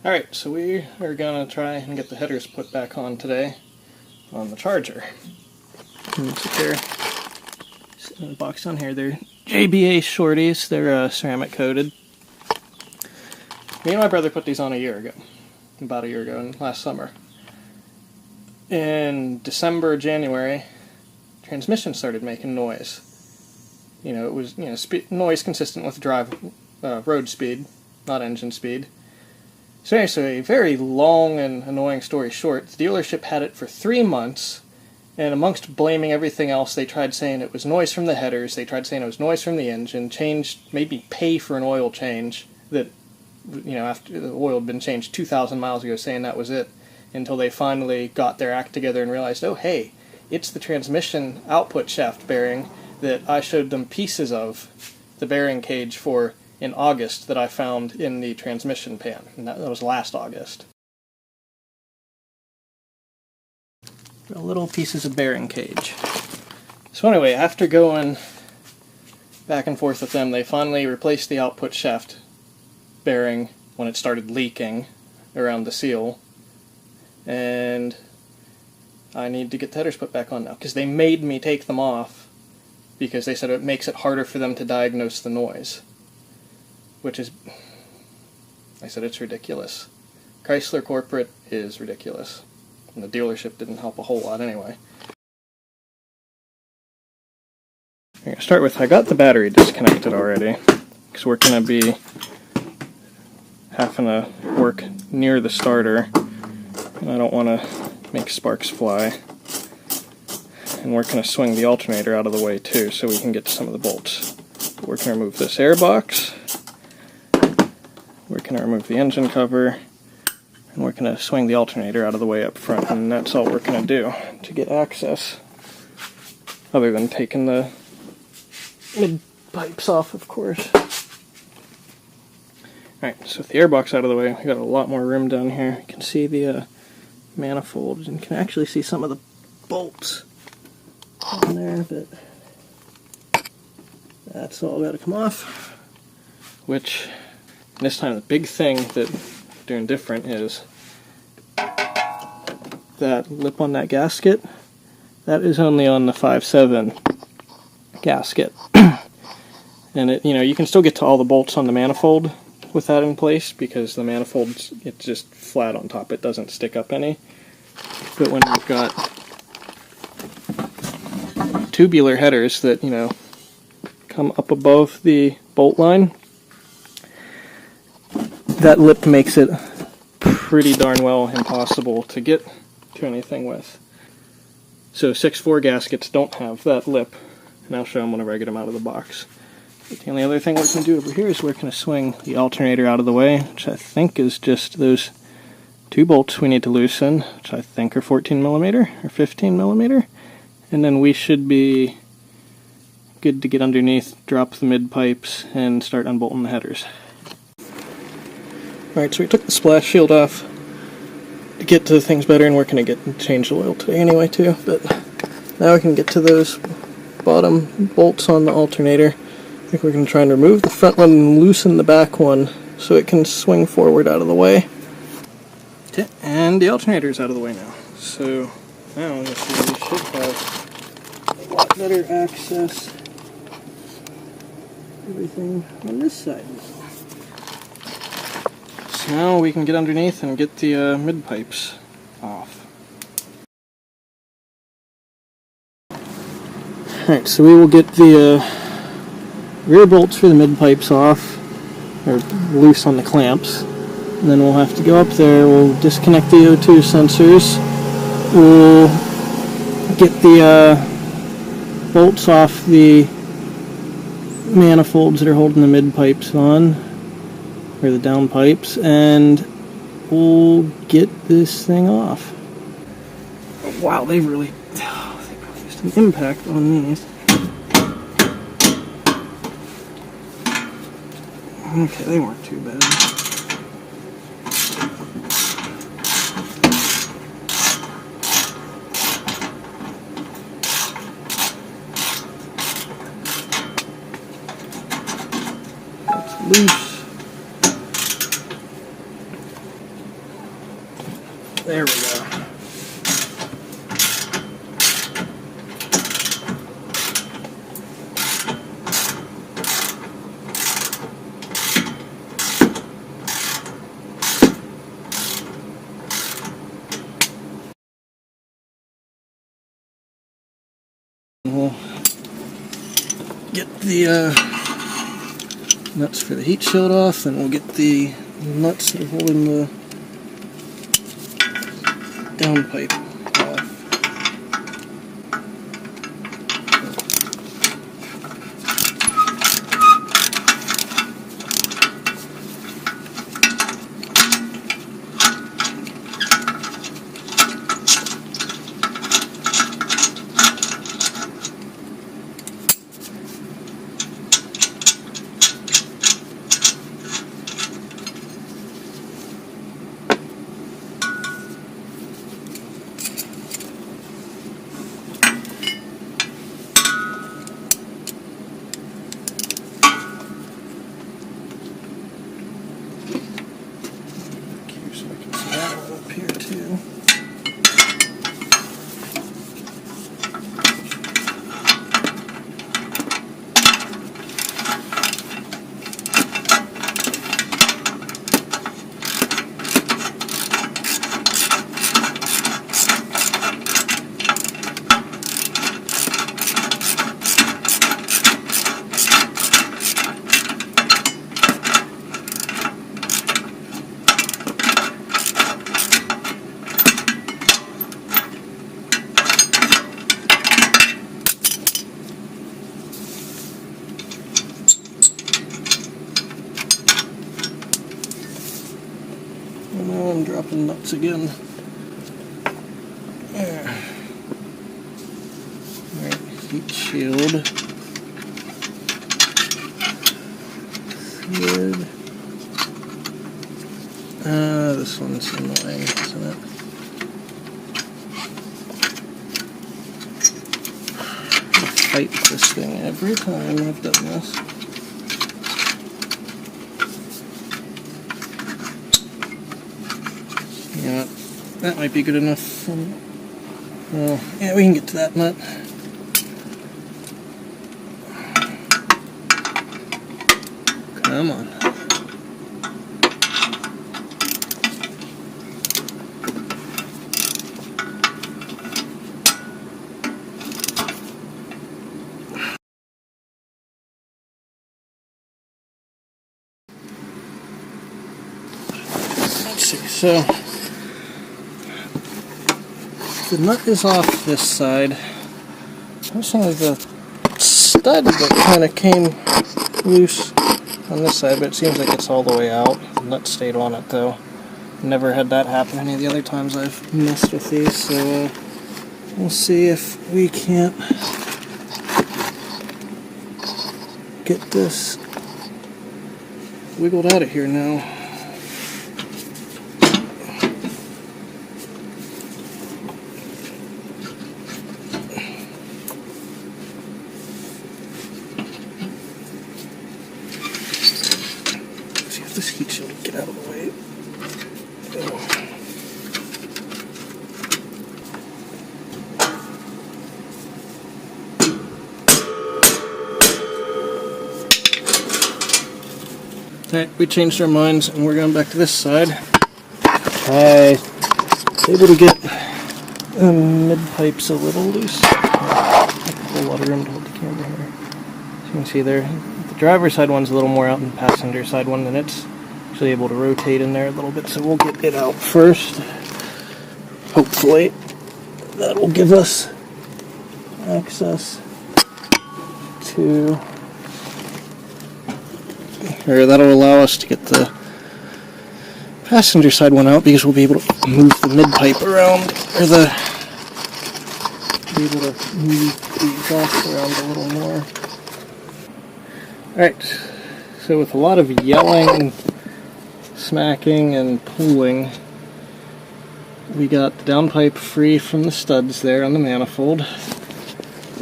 Alright, so we are going to try and get the headers put back on today on the Charger. And so they're in the box on here. They're JBA Shorties. They're ceramic coated. Me and my brother put these on about a year ago, last summer. In December, January, transmission started making noise. It was noise consistent with road speed, not engine speed. So anyway, so a very long and annoying story short, the dealership had it for 3 months, and amongst blaming everything else, they tried saying it was noise from the headers, they tried saying it was noise from the engine, made me pay for an oil change that, after the oil had been changed 2,000 miles ago, saying that was it, until they finally got their act together and realized, oh hey, it's the transmission output shaft bearing that I showed them pieces of the bearing cage for in August that I found in the transmission pan, and that was last August. Little pieces of bearing cage. So anyway, after going back and forth with them, they finally replaced the output shaft bearing when it started leaking around the seal, and I need to get the headers put back on now, because they made me take them off because they said it makes it harder for them to diagnose the noise. Which is, I said, it's ridiculous. Chrysler corporate is ridiculous. And the dealership didn't help a whole lot anyway. I'm going to start with, I got the battery disconnected already, because we're going to be having to work near the starter, and I don't want to make sparks fly. And we're going to swing the alternator out of the way too, so we can get to some of the bolts. We're going to remove this airbox. We're going to remove the engine cover, and we're going to swing the alternator out of the way up front, and that's all we're going to do to get access, other than taking the mid pipes off, of course. Alright, so with the airbox out of the way, we got a lot more room down here. You can see the manifolds, and you can actually see some of the bolts on there, but that's all got to come off, which this time the big thing that we're doing different is that lip on that gasket. That is only on the 5.7 gasket. And you can still get to all the bolts on the manifold with that in place, because the manifold, it's just flat on top, it doesn't stick up any. But when you've got tubular headers that, come up above the bolt line, that lip makes it pretty darn well impossible to get to anything with. So 6.4 gaskets don't have that lip, and I'll show them whenever I get them out of the box. But the only other thing we're going to do over here is we're going to swing the alternator out of the way, which I think is just those 2 bolts we need to loosen, which I think are 14mm or 15mm, and then we should be good to get underneath, drop the mid pipes, and start unbolting the headers. Alright, so we took the splash shield off to get to things better, and we're going to change the oil today anyway too, but now we can get to those bottom bolts on the alternator. I think we're going to try and remove the front one and loosen the back one so it can swing forward out of the way. Okay, and the alternator's out of the way now. So now we should have a lot better access to everything on this side. So now we can get underneath and get the mid pipes off. Alright, so we will get the rear bolts for the mid pipes off, or loose on the clamps, and then we'll have to go up there, we'll disconnect the O2 sensors, we'll get the bolts off the manifolds that are holding the mid pipes on, or the down pipes, and we'll get this thing off. Wow, they really used an impact on these. Okay, they weren't too bad. That's loose. get the nuts for the heat shield off, then we'll get the nuts that are holding the downpipe off. And now I'm dropping nuts again. There. Alright, heat shield. Thread. This one's annoying, isn't it? I fight with this thing every time I've done this. Yeah, that might be good enough. Well, yeah, we can get to that nut. Come on. Let's see, so the nut is off this side. There's only the stud that kind of came loose on this side, but it seems like it's all the way out. The nut stayed on it though. Never had that happen any of the other times I've messed with these, so we'll see if we can't get this wiggled out of here now. This heat shield will get out of the way. Alright, we changed our minds and we're going back to this side. I was able to get the mid pipes a little loose. A lot of room to hold the camera here. As you can see there, the driver's side one's a little more out than the passenger side one, and it's actually able to rotate in there a little bit, so we'll get it out first. Hopefully that will give us access to, or that'll allow us to get the passenger side one out, because we'll be able to move the mid pipe around, or be able to move the exhaust around a little more. Alright, so with a lot of yelling, smacking, and pulling, we got the downpipe free from the studs there on the manifold.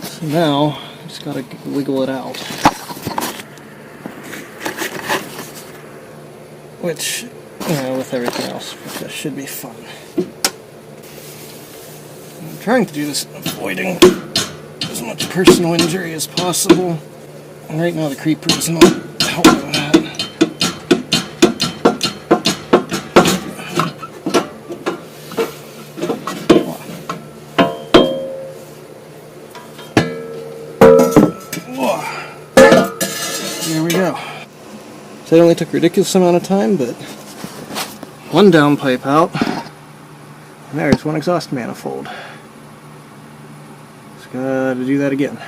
So now, just gotta wiggle it out. Which, you know, with everything else, this should be fun. I'm trying to do this avoiding as much personal injury as possible. And right now the creeper is not helping that. we go. So it only took a ridiculous amount of time, but one downpipe out, and there's one exhaust manifold. Just gotta do that again.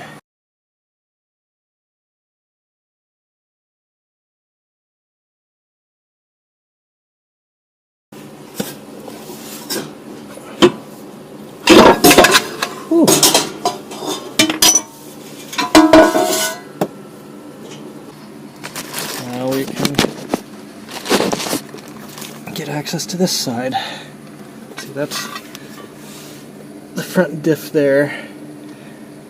Whew. Now we can get access to this side. See, that's the front diff there.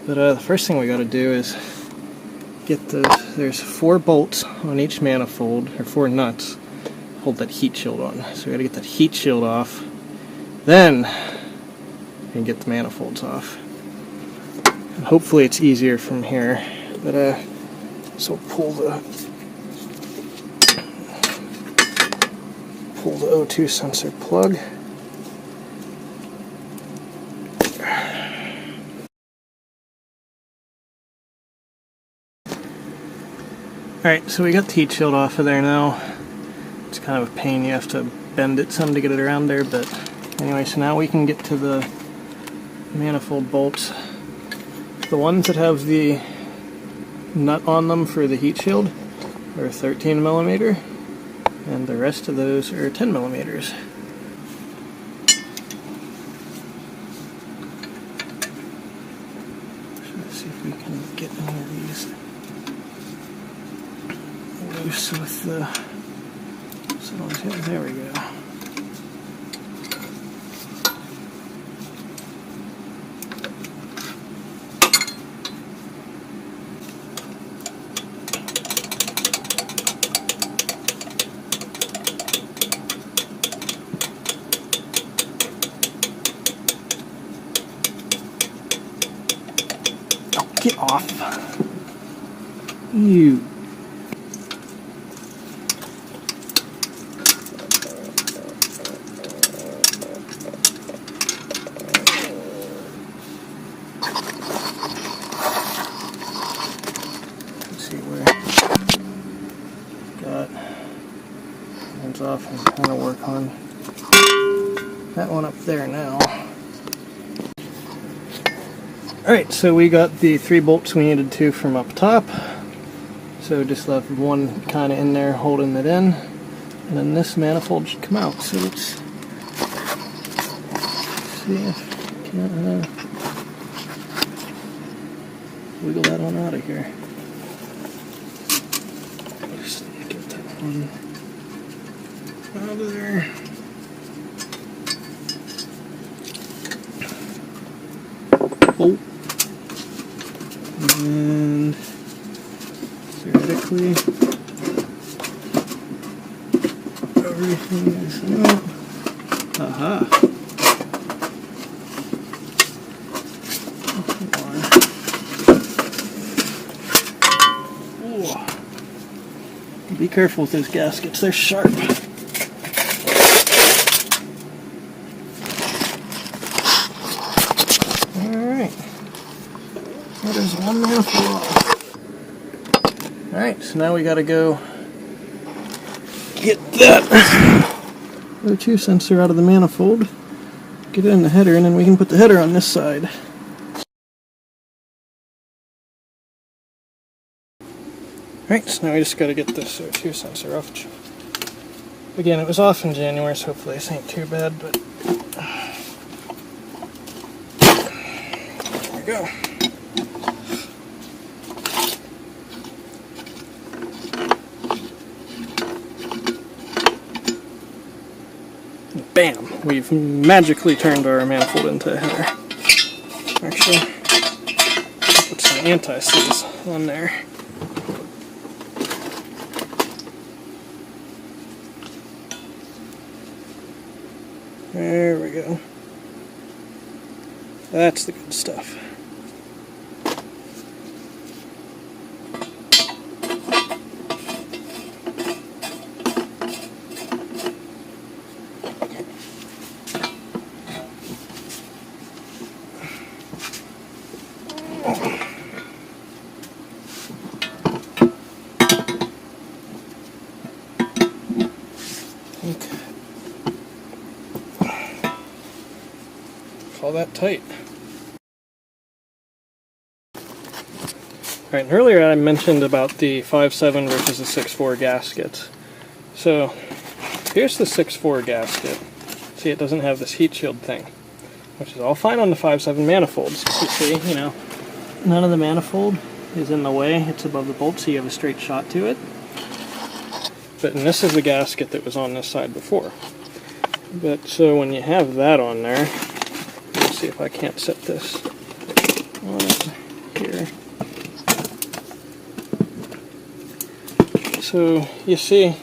But the first thing we got to do is get there's 4 bolts on each manifold, or 4 nuts, hold that heat shield on. So we got to get that heat shield off. Then we can get the manifolds off. And hopefully it's easier from here. But so pull the O2 sensor plug. Alright, so we got the heat shield off of there now. It's kind of a pain, you have to bend it some to get it around there, but anyway, so now we can get to the manifold bolts. The ones that have the nut on them for the heat shield are 13 millimeter, and the rest of those are 10 millimeters. Let's see if we can get any of these loose with the ones. Yeah, there we go. Get off. You. Let's see where got hands off and kind of work on that one up there now. Alright, so we got the 3 bolts we needed to from up top. So just left one kind of in there holding it in. And then this manifold should come out. So let's see if we can wiggle that one out of here. Just get that one out of there. Oh. And theoretically, everything is out. Aha! Ooh. Be careful with those gaskets, they're sharp. There's one manifold off. Alright, so now we gotta go get that O2 sensor out of the manifold, get it in the header, and then we can put the header on this side. Alright, so now we just gotta get this O2 sensor off. Again, it was off in January, so hopefully this ain't too bad, but there we go. Bam! We've magically turned our manifold into a header. Actually, I'll put some anti-seize on there. There we go. That's the good stuff. all that tight. Alright, earlier I mentioned about the 5.7 versus the 6.4 gaskets. So, here's the 6.4 gasket. See, it doesn't have this heat shield thing, which is all fine on the 5.7 manifolds. You see, you know, none of the manifold is in the way. It's above the bolt, so you have a straight shot to it. But and this is the gasket that was on this side before. But so when you have that on there, let's see if I can't set this on here. So you see,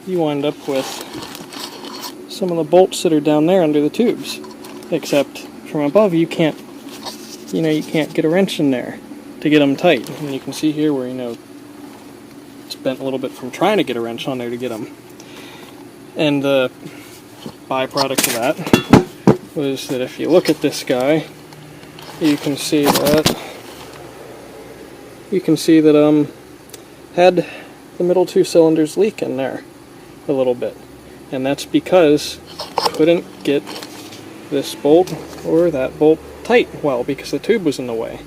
you wind up with some of the bolts that are down there under the tubes. Except from above you can't get a wrench in there to get them tight. And you can see here where, you know, it's bent a little bit from trying to get a wrench on there to get them. And the byproduct of that was that if you look at this guy, you can see that had the middle two cylinders leak in there a little bit. And that's because I couldn't get this bolt or that bolt tight well because the tube was in the way.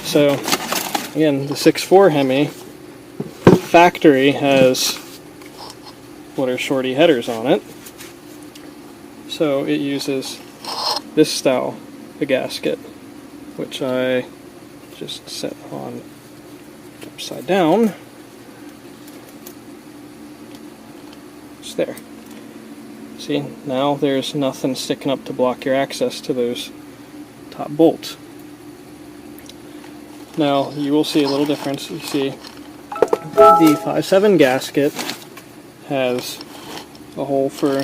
So again, the 6.4 Hemi factory has what are Shorty headers on it. So it uses this style of gasket, which I just set on upside down. It's there. See, now there's nothing sticking up to block your access to those top bolts. Now you will see a little difference. You see the 5.7 gasket has a hole for,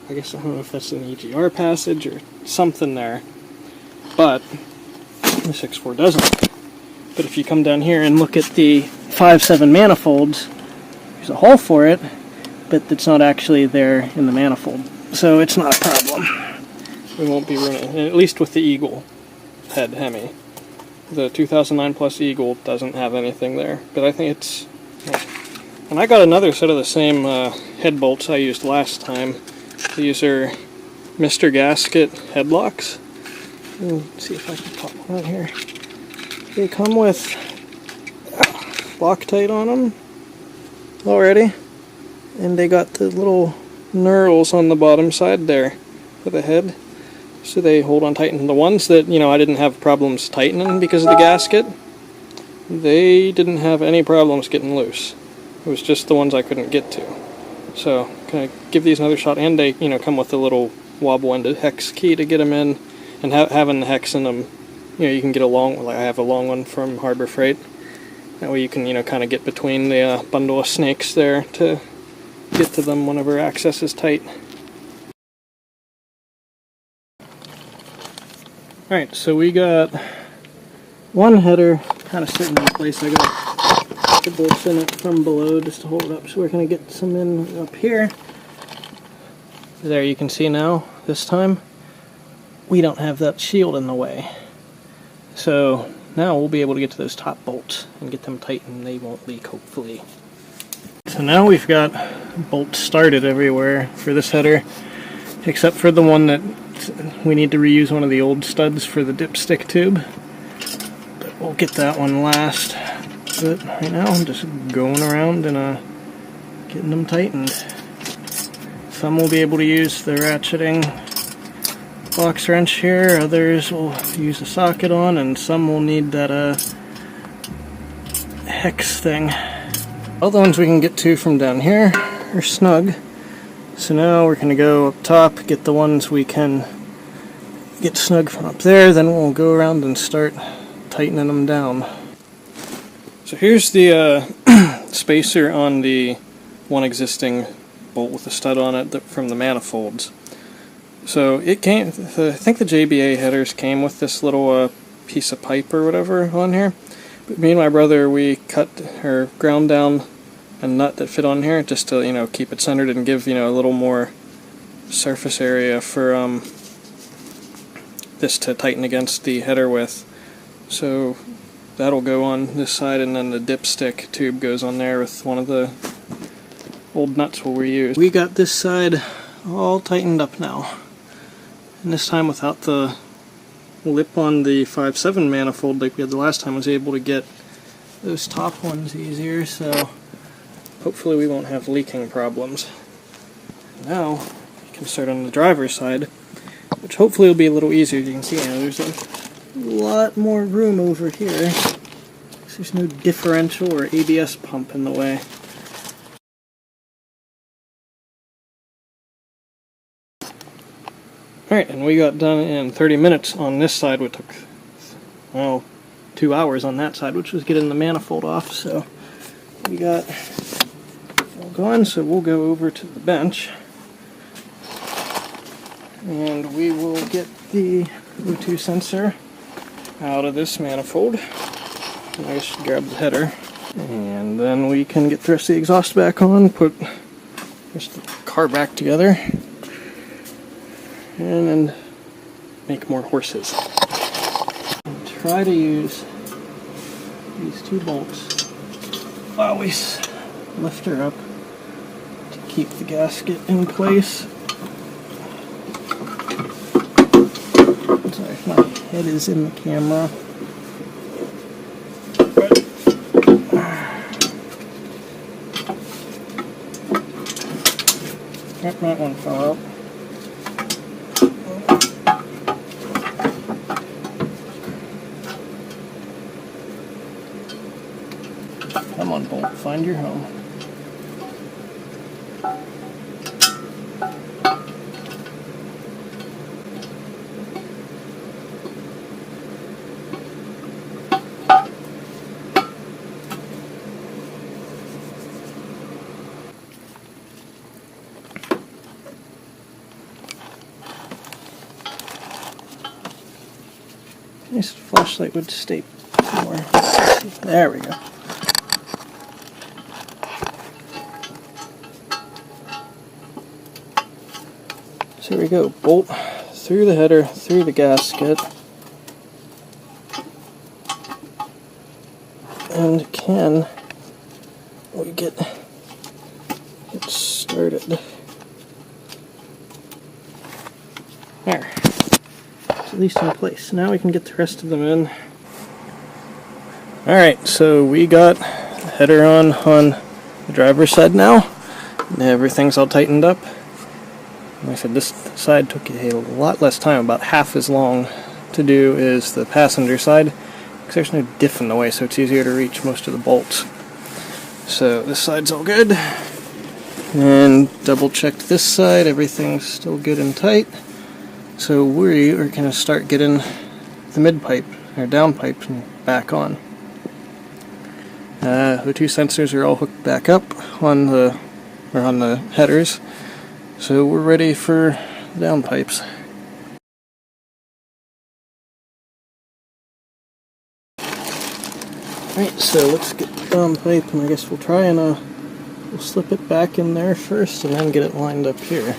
I guess, I don't know if that's an EGR passage or something there, but the 6.4 doesn't. But if you come down here and look at the 5.7 manifolds, there's a hole for it, but it's not actually there in the manifold. So it's not a problem. We won't be ruining it, at least with the Eagle head Hemi. The 2009 Plus Eagle doesn't have anything there, but I think it's... And I got another set of the same head bolts I used last time. These are Mr. Gasket headlocks. Let's see if I can pop one out here. They come with Loctite on them already, and they got the little knurls on the bottom side there for the head, so they hold on tight. And the ones that, you know, I didn't have problems tightening because of the gasket, they didn't have any problems getting loose. It was just the ones I couldn't get to. So, kind of give these another shot, and they, you know, come with a little wobble-ended hex key to get them in, and having the hex in them, you know, you can get a long, like I have a long one from Harbor Freight. That way you can, you know, kind of get between the bundle of snakes there to get to them whenever access is tight. Alright, so we got one header kind of sitting in place. I got the bolts in it from below just to hold it up, so we're going to get some in up here. There, you can see now, this time, we don't have that shield in the way. So now we'll be able to get to those top bolts and get them tight, and they won't leak, hopefully. So now we've got bolts started everywhere for this header, except for the one that we need to reuse one of the old studs for the dipstick tube. But we'll get that one last. But right now I'm just going around and getting them tightened. Some will be able to use the ratcheting box wrench here, others will use a socket on, and some will need that hex thing. All the ones we can get to from down here are snug. So now we're going to go up top, get the ones we can get snug from up there, then we'll go around and start tightening them down. So here's the spacer on the one existing bolt with the stud on it from the manifolds. So it came, I think the JBA headers came with this little piece of pipe or whatever on here. But me and my brother, we cut or ground down a nut that fit on here just to, you know, keep it centered and give, you know, a little more surface area for this to tighten against the header with. So that'll go on this side, and then the dipstick tube goes on there with one of the old nuts we'll reuse. We got this side all tightened up now. And this time without the lip on the 5.7 manifold like we had the last time, I was able to get those top ones easier, so hopefully we won't have leaking problems. Now we can start on the driver's side, which hopefully will be a little easier. You can see there's a lot more room over here. There's no differential or ABS pump in the way. Alright, and we got done in 30 minutes on this side, which took, well, 2 hours on that side, which was getting the manifold off, so we got all gone, so we'll go over to the bench, and we will get the O2 sensor out of this manifold. And I just grab the header, and then we can get the rest of the exhaust back on, put the rest of the car back together, and then make more horses. And try to use these 2 bolts while we lift her up to keep the gasket in place. Sorry if my head is in the camera. That one fell out. Come on, bolt, find your home. This flashlight would stay more. There we go. So here we go. Bolt through the header, through the gasket, and can we get started? There. It's at least in place. Now we can get the rest of them in. Alright, so we got the header on the driver's side now. Everything's all tightened up. Like I said, this side took a lot less time, about half as long to do as the passenger side, because there's no diff in the way, so it's easier to reach most of the bolts. So this side's all good. And double checked this side, everything's still good and tight. So we are going to start getting the mid-pipe, or down-pipe, back on. The 2 sensors are all hooked back up on the headers, so we're ready for the downpipes. Alright, so let's get the downpipe, and I guess we'll try and we'll slip it back in there first and then get it lined up here.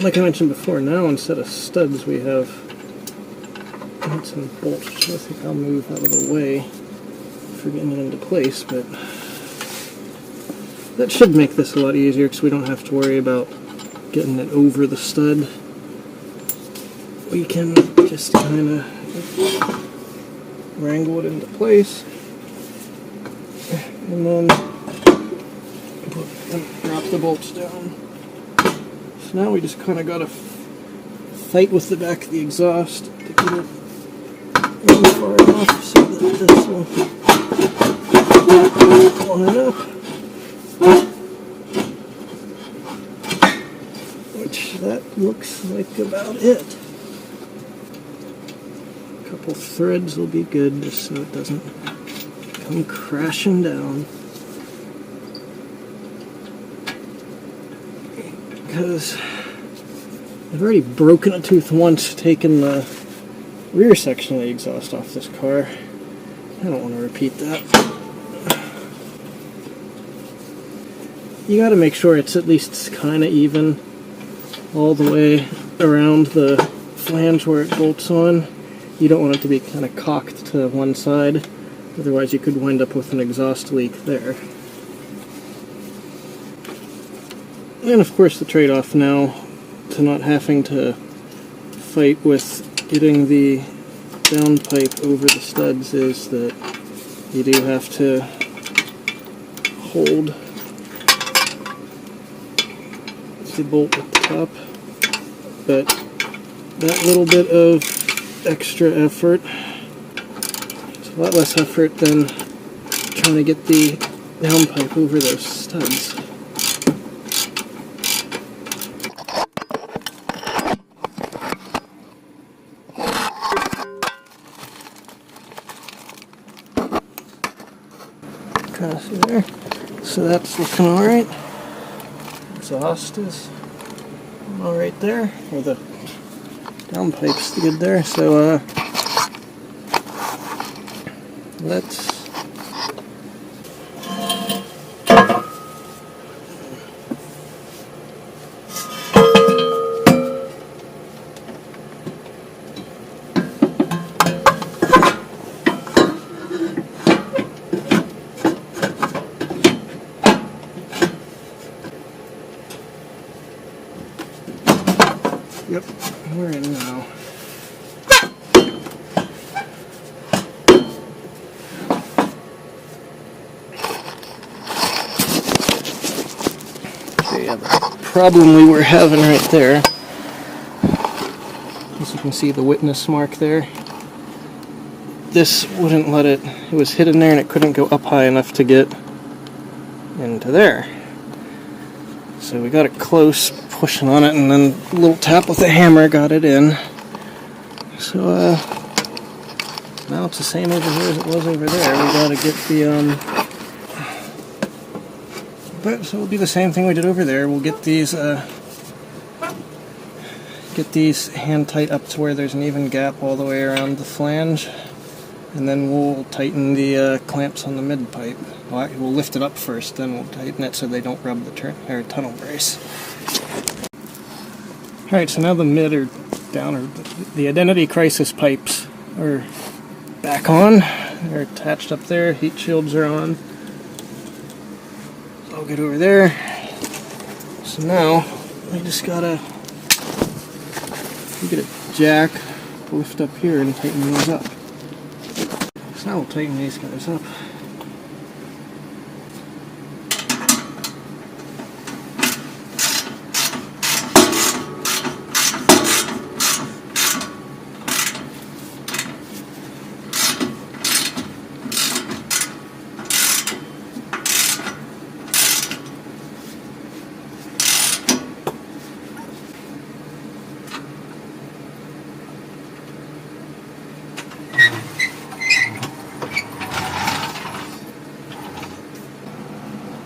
Like I mentioned before, now instead of studs we have nuts and bolts, which I think I'll move out of the way for getting it into place, but that should make this a lot easier because we don't have to worry about getting it over the stud. We can just kind of wrangle it into place and then drop the bolts down. So now we just kind of got to fight with the back of the exhaust to get it in far enough so that this will line up. Which that looks like about it. A couple threads will be good just so it doesn't come crashing down. Because I've already broken a tooth once taking the rear section of the exhaust off this car. I don't want to repeat that. you gotta make sure it's at least kind of even all the way around the flange where it bolts on. You don't want it to be kind of cocked to one side, otherwise you could wind up with an exhaust leak there. And of course the trade-off now to not having to fight with getting the downpipe over the studs is that you do have to hold the bolt at the top, but that little bit of extra effort, it's a lot less effort than trying to get the downpipe over those studs. See there. So that's looking alright. Exhaust is alright there, or the downpipe's good there. So let's yep, we're in now. Okay, yeah, the problem we were having right there, as you can see the witness mark there, this wouldn't let it, it was hidden there and it couldn't go up high enough to get into there. So we got it close, pushing on it, and then a little tap with the hammer got it in. So now it's the same over here as it was over there. We gotta get the but so we'll do the same thing we did over there. We'll get these hand tight up to where there's an even gap all the way around the flange, and then we'll tighten the clamps on the mid pipe. We'll lift it up first, then we'll tighten it so they don't rub the tunnel brace. Alright, so now the mid are down, or the identity crisis pipes are back on. They're attached up there, heat shields are on. So I'll get over there. So now, we just gotta get a jack, lift up here and tighten these up. So now we'll tighten these guys up.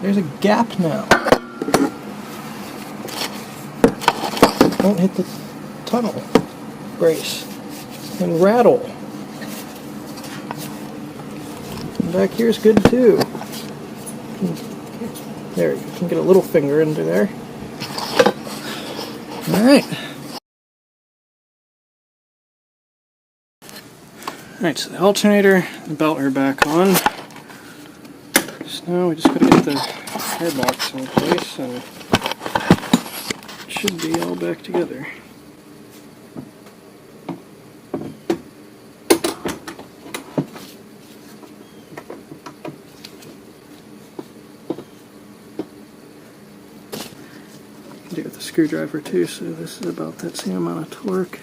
There's a gap now. Don't hit the tunnel brace and rattle. And back here's good too. There, you can get a little finger into there. Alright. Alright, so the alternator, the belt are back on. So now we just gotta get the airbox in place and it should be all back together. Do it with a screwdriver too, so this is about that same amount of torque.